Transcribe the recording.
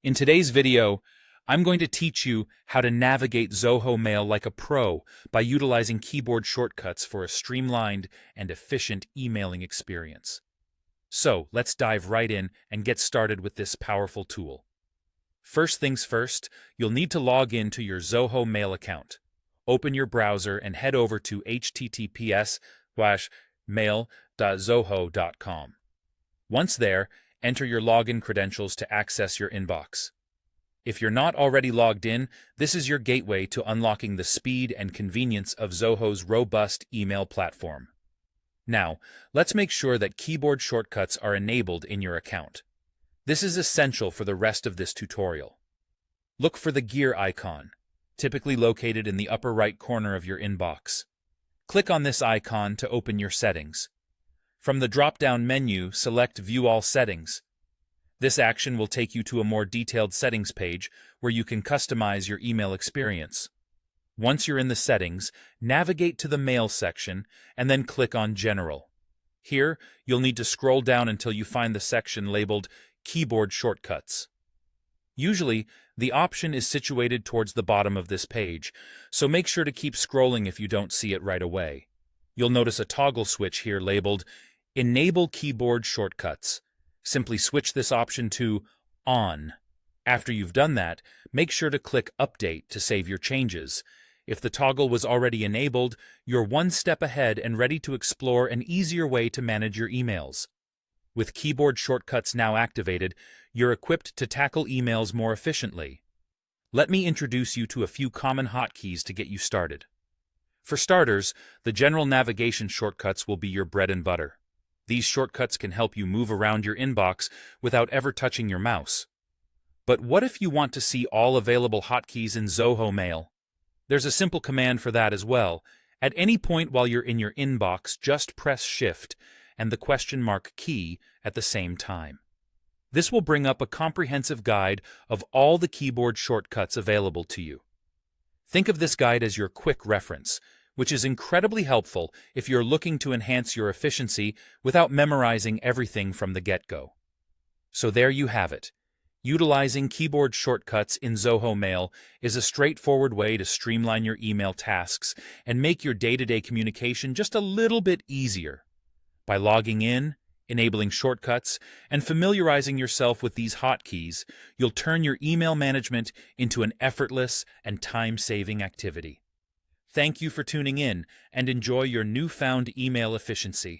In today's video, I'm going to teach you how to navigate Zoho Mail like a pro by utilizing keyboard shortcuts for a streamlined and efficient emailing experience. So, let's dive right in and get started with this powerful tool. First things first, you'll need to log in to your Zoho Mail account. Open your browser and head over to https://mail.zoho.com. Once there, enter your login credentials to access your inbox. If you're not already logged in, this is your gateway to unlocking the speed and convenience of Zoho's robust email platform. Now, let's make sure that keyboard shortcuts are enabled in your account. This is essential for the rest of this tutorial. Look for the gear icon, typically located in the upper right corner of your inbox. Click on this icon to open your settings. From the drop-down menu, select View All Settings. This action will take you to a more detailed settings page where you can customize your email experience. Once you're in the settings, navigate to the Mail section and then click on General. Here, you'll need to scroll down until you find the section labeled Keyboard Shortcuts. Usually, the option is situated towards the bottom of this page, so make sure to keep scrolling if you don't see it right away. You'll notice a toggle switch here labeled Enable Keyboard Shortcuts. Simply switch this option to On. After you've done that, make sure to click Update to save your changes. If the toggle was already enabled, you're one step ahead and ready to explore an easier way to manage your emails. With keyboard shortcuts now activated, you're equipped to tackle emails more efficiently. Let me introduce you to a few common hotkeys to get you started. For starters, the general navigation shortcuts will be your bread and butter. These shortcuts can help you move around your inbox without ever touching your mouse. But what if you want to see all available hotkeys in Zoho Mail? There's a simple command for that as well. At any point while you're in your inbox, just press Shift and the question mark key at the same time. This will bring up a comprehensive guide of all the keyboard shortcuts available to you. Think of this guide as your quick reference, which is incredibly helpful if you're looking to enhance your efficiency without memorizing everything from the get-go. So there you have it. Utilizing keyboard shortcuts in Zoho Mail is a straightforward way to streamline your email tasks and make your day-to-day communication just a little bit easier. By logging in, enabling shortcuts, and familiarizing yourself with these hotkeys, you'll turn your email management into an effortless and time-saving activity. Thank you for tuning in and enjoy your newfound email efficiency.